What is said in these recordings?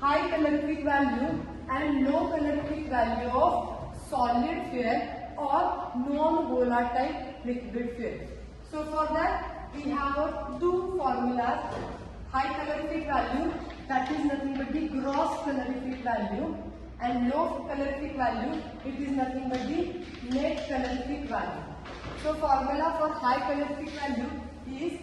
high calorific value and low calorific value of solid fuel or non-volatile liquid fuel. So for that we have two formulas. High calorific value, that is nothing but the gross calorific value, and low calorific value, it is nothing but the net calorific value. So formula for high calorific value is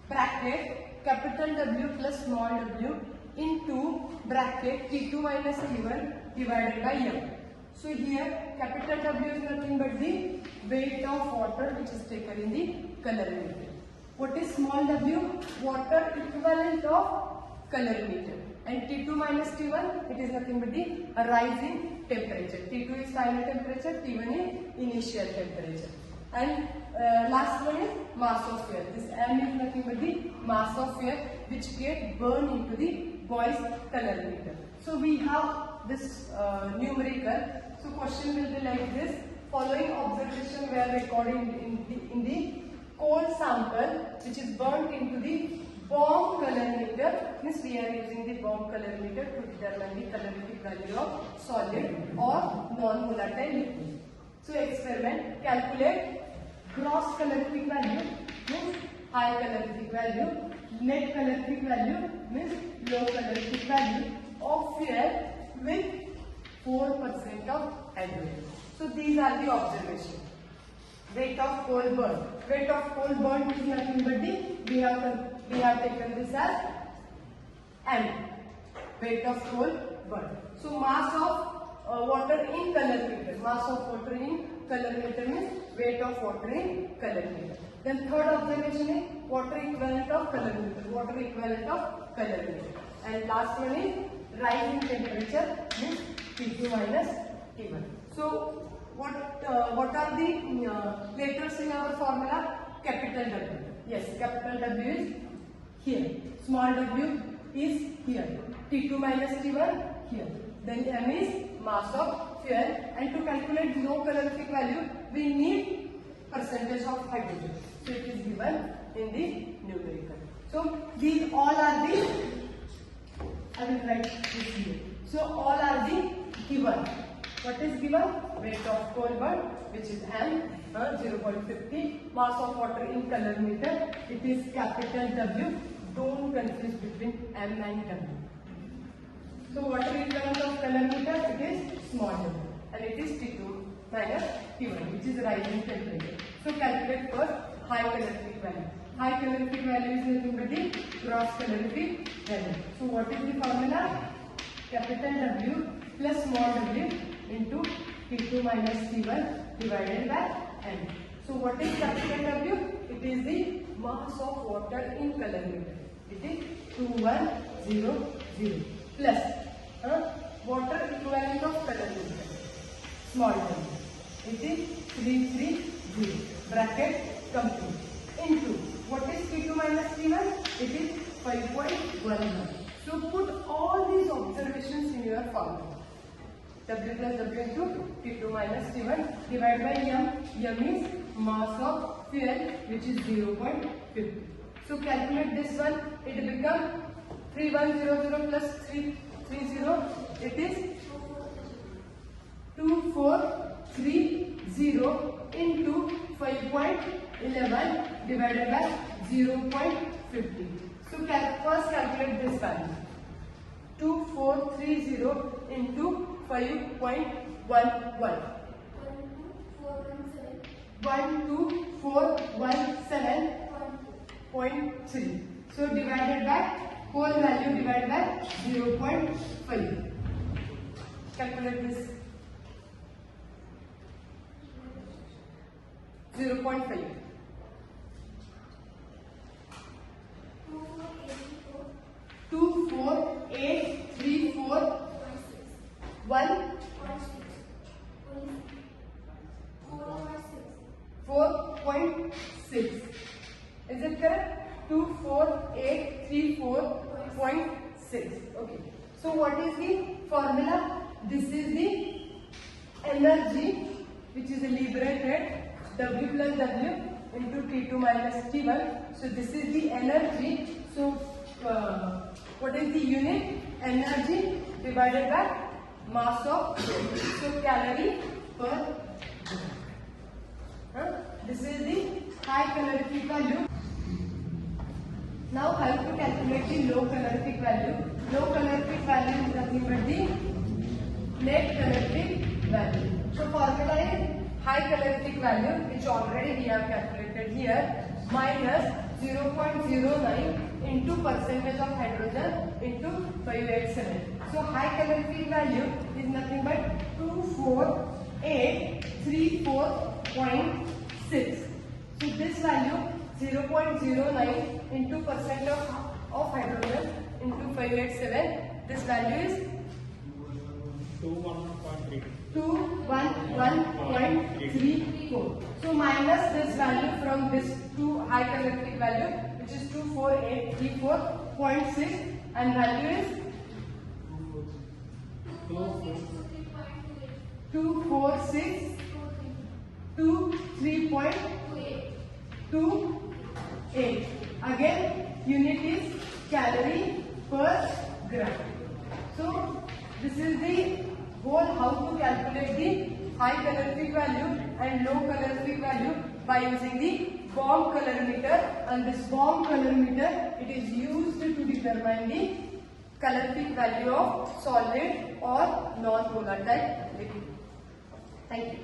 bracket capital W plus small w into bracket T2 minus T1 divided by M. So here capital W is nothing but the weight of water which is taken in the calorimeter. What is small w? Water equivalent of calorimeter. And T2 minus T1, it is nothing but the rise in temperature. T2 is final temperature, T1 is initial temperature. And last one is mass of fuel. This M is nothing but the mass of fuel which get burned into the boiled calorimeter. So we have this numerical. So question will be like this. Following observation were recorded in the coal sample which is burnt into the bomb calorimeter. Means we are using the bomb calorimeter to determine the calorific value of solid or non-volatile liquid. So experiment, calculate gross calorific value means high calorific value, net calorific value means low calorific value of fuel with 4% of hydrogen. So these are the observations. Weight of coal burnt. Weight of coal burnt is nothing but the, we have taken this as M. Weight of coal burnt. So mass of water in calorimeter. Mass of water in calorimeter means weight of water in calorimeter. Then third observation is water equivalent of calorimeter. Water equivalent of calorimeter. And last one is rise in temperature means T2 minus T1. So what are the letters in our formula? Capital W. Yes, capital W is here. Small w is here. T2 minus T1 here. Then M is mass of fuel. And to calculate low calorific value, we need percentage of hydrogen. So it is given in the numerical. So these all are the, I will write this here. So all are the given. What is given? Weight of coal burnt, which is M, 0.50. Mass of water in calorimeter, it is capital W. Don't confuse between M and W. So water equivalent of calorimeter, it is small w. And it is T2 minus T1, which is rising temperature. So calculate first high calorific value. High calorific value is nothing but the gross calorific value. So what is the formula? Capital W plus small w into T2 minus T1 divided by M. So what is capital W? It is the mass of water in calorimeter. It is 2100 plus water equivalent of calorimeter. Small w. It is 330 bracket complete into what is T2 minus T1? It is 5.11. So put all these observations in your formula. W plus W into T2 minus T1 divided by M. M is mass of fuel which is 0.50. So calculate this one. It becomes 3100 plus 330. It is 2430 into 5.11 divided by 0.50. So first calculate this value. 2430 into 5.11. 12417.3. So divided by whole value divided by 0.5. Calculate this. 0.5. 24834 4.6. Is it correct? 24834.6. Okay. So what is the formula? This is the energy which is liberated, W plus W into T2 minus T1. So this is the energy. So what is the unit? energy divided by mass of gold. So calorie per gram. This is the high calorific value. Now how to calculate the low calorific value? Low calorific value is nothing but the net calorific value. So formula is high calorific value, which already we have calculated here, minus 0.09 into percentage of hydrogen into 587. So high calorific value is nothing but 24834.6. So this value 0.09 into percent of hydrogen into 587. This value is 211.34. So minus this value from this two high calorific value, which is 24834.6, and value is 24623.28. Again, unit is calorie per gram. So this is the whole how to calculate the high calorific value and low calorific value by using the bomb calorimeter. And this bomb calorimeter, it is used to determine the calorific value of solid or non-volatile liquid. Thank you.